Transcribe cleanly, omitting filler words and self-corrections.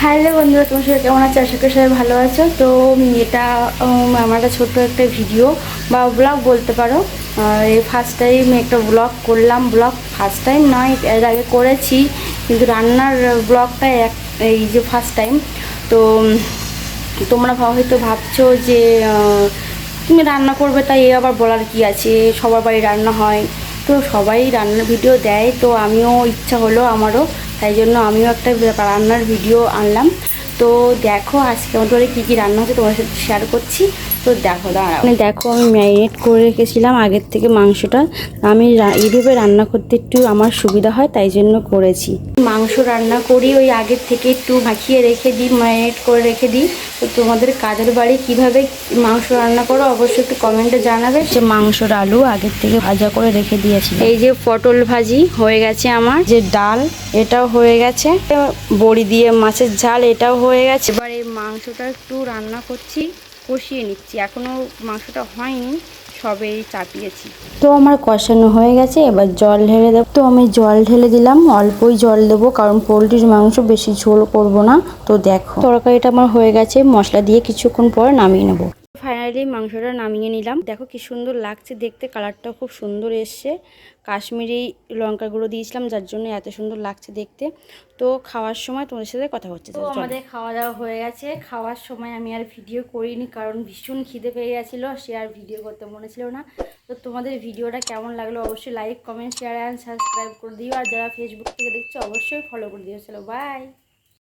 Hello বন্ধুরা, তোমার সবাই কেমন আছো? আশা করি সবাই ভালো আছো। তো এটা আমার একটা ছোট্ট একটা ভিডিও বা ব্লগ বলতে পারো। এই ফার্স্ট টাইম একটা ব্লগ করলাম। ব্লগ ফার্স্ট টাইম নয়, এর আগে করেছি, কিন্তু রান্নার ব্লগটা এই যে ফার্স্ট টাইম। তো তোমরা হয়তো ভাবছো যে তুমি রান্না করবে, তাই এ আবার বলার কি আছে, সবার বাড়ি রান্না হয়, তো সবাই রান্নার ভিডিও দেয়, তো আমিও ইচ্ছা হলো আমারও, তাই জন্য আমিও একটা রান্নার ভিডিও আনলাম। তো দেখো আজকে আমাদের কী কী রান্না হচ্ছে তোমার সাথে শেয়ার করছি। তো দেখো দাঁড়াও, দেখো আমি ম্যারিনেট করে রেখেছিলাম আগের থেকে মাংসটা। আমি এইভাবে রান্না করতে একটু আমার সুবিধা হয়, তাই জন্য করেছি। মাংস রান্না করি ওই আগের থেকে একটু মাখিয়ে রেখে দিই, ম্যারিনেট করে রেখে দিই। তো তোমাদের কাজের বাড়ি কীভাবে মাংস রান্না করো অবশ্যই একটু কমেন্টে জানাবে। যে মাংসর আলু আগের থেকে ভাজা করে রেখে দিয়েছি। এই যে পটল ভাজি হয়ে গেছে আমার, যে ডাল এটাও হয়ে গেছে, বড়ি দিয়ে মাছের ঝাল এটাও হয়ে গেছে। এবার এই মাংসটা একটু রান্না করছি, কষিয়ে নিচ্ছি, এখনো মাংসটা হয়নি, সবে চাপিয়েছি। তো আমার কষানো হয়ে গেছে, এবার জল ঢেলে দেবো। তো আমি জল ঢেলে দিলাম, অল্পই জল দেবো, কারণ পোলট্রির মাংস বেশি ঝোল করব না। তো দেখো তরকারিটা আমার হয়ে গেছে, মশলা দিয়ে কিছুক্ষণ পর নামিয়ে নেবো। ফাইনালি মাংসটা নামিয়ে নিলাম। দেখো কি সুন্দর লাগছে দেখতে, কালারটাও খুব সুন্দর এসছে। কাশ্মীরি লঙ্কা গুঁড়ো দিয়েছিলাম, যার জন্য এত সুন্দর লাগছে দেখতে। তো খাওয়ার সময় তোমাদের সাথে কথা হচ্ছে। তো আমাদের খাওয়া দাওয়া হয়ে গেছে। খাওয়ার সময় আমি আর ভিডিও করিনি, কারণ ভীষণ খিদে পেয়ে গেছিলো, সে আর ভিডিও করতে মনে ছিল না। তো তোমাদের ভিডিওটা কেমন লাগলো অবশ্যই like, comment, share and subscribe করে দিও। আর যারা ফেসবুক থেকে দেখছো অবশ্যই ফলো করে দিও। চলো বাই।